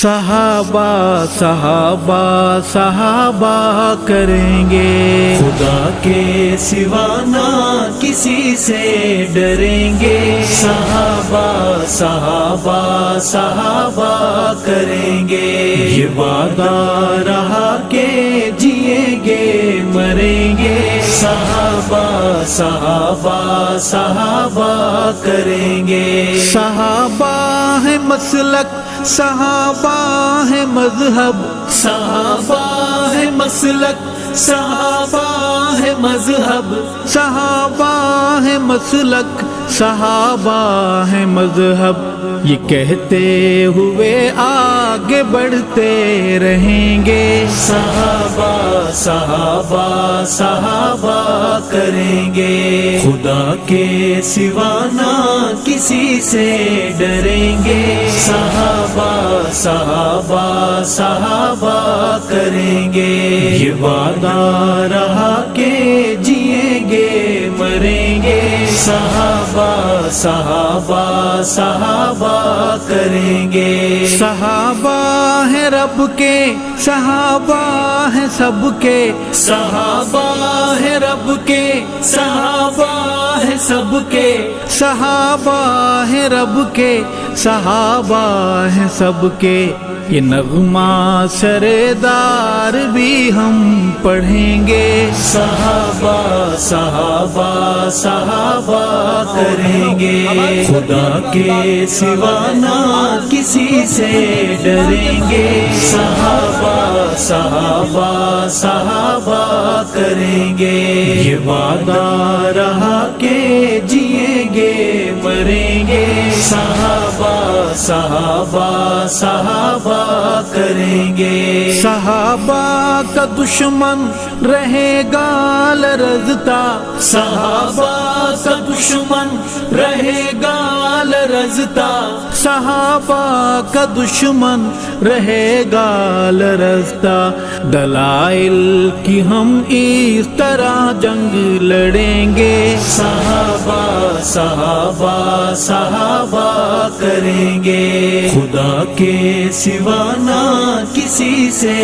صحابہ صحابہ صحابہ کریں گے، خدا کے سوا نہ کسی سے ڈریں گے۔ صحابہ صحابہ صحابہ کریں گے، یہ وعدہ رہا کہ جئیں گے مریں گے۔ صحابہ صحابہ صحابہ کریں گے۔ صحابہ ہے مسلک، صحابہ ہے مذہب، صحابہ ہے مسلک، صحابہ ہے مذہب، صحابہ ہے مسلک، صحابہ ہے مذہب۔ یہ کہتے ہوئے آگے بڑھتے رہیں گے۔ صحابہ صحابہ صحابہ کریں گے، خدا کے سوا نہ کسی سے ڈریں گے۔ صحابہ صحابہ صحابہ کریں گے، یہ وعدہ رہا کہ جئیں گے مریں گے۔ صحابہ صحابہ صحابہ کریں گے۔ صحابہ ہے رب کے، صحابہ ہے سب کے، صحابہ ہے رب کے، صحابہ ہے سب کے، صحابہ ہے رب کے، صحابہ ہے سب کے۔ یہ نغمہ سردار بھی ہم پڑھیں گے۔ صحابہ صحابہ صحابہ کریں گے، خدا کے سوا نہ کسی سے ڈریں گے۔ صحابہ صحابہ صحابہ کریں گے، یہ وعدہ رہا کہ جئیں گے مریں گے۔ صحابہ صحابہ صحابہ کریں گے۔ صحابہ کا دشمن رہے گا لرزتا، صحابہ کا دشمن رہے گا لرزتا، صحابہ کا دشمن رہے گا لرزتا۔ دلائل کی ہم اس طرح جنگ لڑیں گے۔ صحابہ صحابہ صحابہ کریں گے، خدا کے سوا نہ کسی سے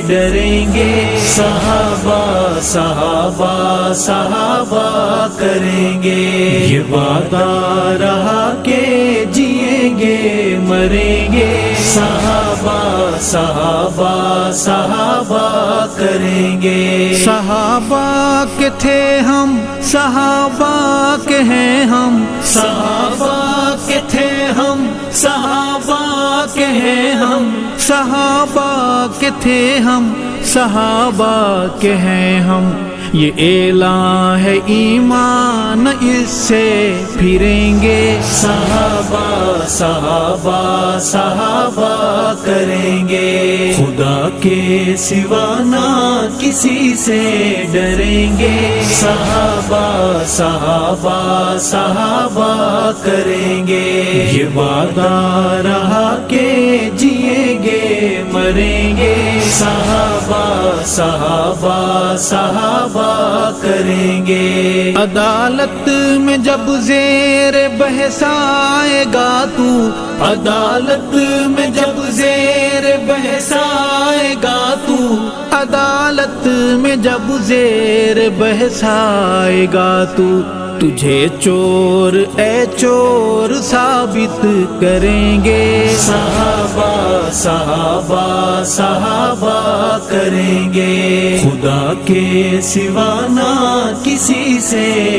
ڈریں گے۔ صحابہ صحابہ صحابہ کریں گے، یہ وعدہ رہا کہ جئیں گے مریں گے۔ صحابہ صحابہ صحابہ کریں گے۔ صحابہ کے تھے ہم، صحابہ کے ہیں ہم، صحابہ کے تھے ہم، صحابہ کے ہیں ہم، صحابہ کے تھے ہم، صحابہ کے ہیں ہم۔ یہ اعلان ہے ایمان، اس سے پھریں گے۔ صحابہ صحابہ صحابہ کریں گے، خدا کے سوا نہ کسی سے ڈریں گے۔ صحابہ صحابہ صحابہ کریں گے، یہ وعدہ رہا کہ جئیں گے مریں گے۔ صحابہ صحابہ صحابہ کریں گے۔ عدالت میں جب زیر بحث آئے گا تو، عدالت میں جب زیر بحث آئے گا تو، عدالت میں جب زیر بحث آئے گا تو، تجھے چور اے چور ثابت کریں گے۔ صحابہ صحابہ صحابہ کریں گے، خدا کے سوا نہ کسی سے